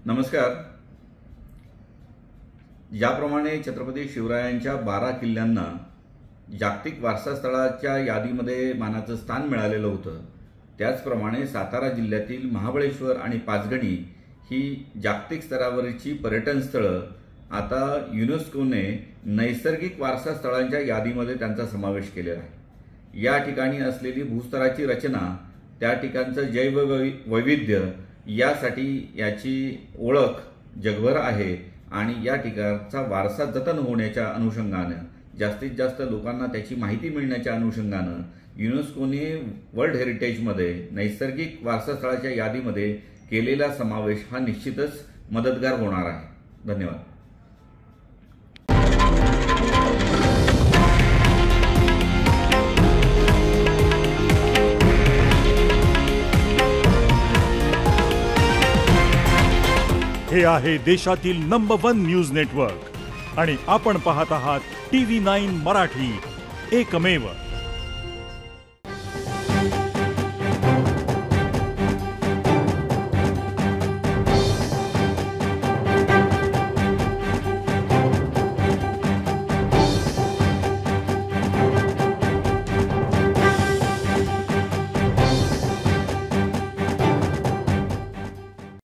नमस्कार। ज्याप्रमाणे छत्रपती शिवरायांच्या 12 किल्ल्यांना जागतिक वारसा स्थळाच्या यादीमध्ये मानाचं स्थान मिळालेलं होतं, त्याचप्रमाणे सातारा जिल्ह्यातील महाबळेश्वर आणि पाचगणी ही जागतिक स्तरावरची पर्यटन स्थळं आता युनेस्कोने नैसर्गिक वारसा स्थळांच्या यादीमध्ये त्यांचा समावेश केलेला आहे। या ठिकाणी असलेली भूस्तराची रचना, त्या ठिकाणचं जैववैविध्य यासाठी याची ओळख जगभर आहे आणि या ठिकाणचा वारसा जतन होण्याच्या अनुषंगानं, जास्तीत जास्त लोकांना त्याची माहिती मिळण्याच्या अनुषंगानं युनेस्कोने वर्ल्ड हेरिटेजमध्ये नैसर्गिक वारसा स्थळाच्या यादीमध्ये केलेला समावेश हा निश्चितच मदतगार होणार आहे। धन्यवाद। हे आहे देशातील नंबर 1 न्यूज नेटवर्क आणि आपण पाहत आहात TV9 मराठी, एकमेव।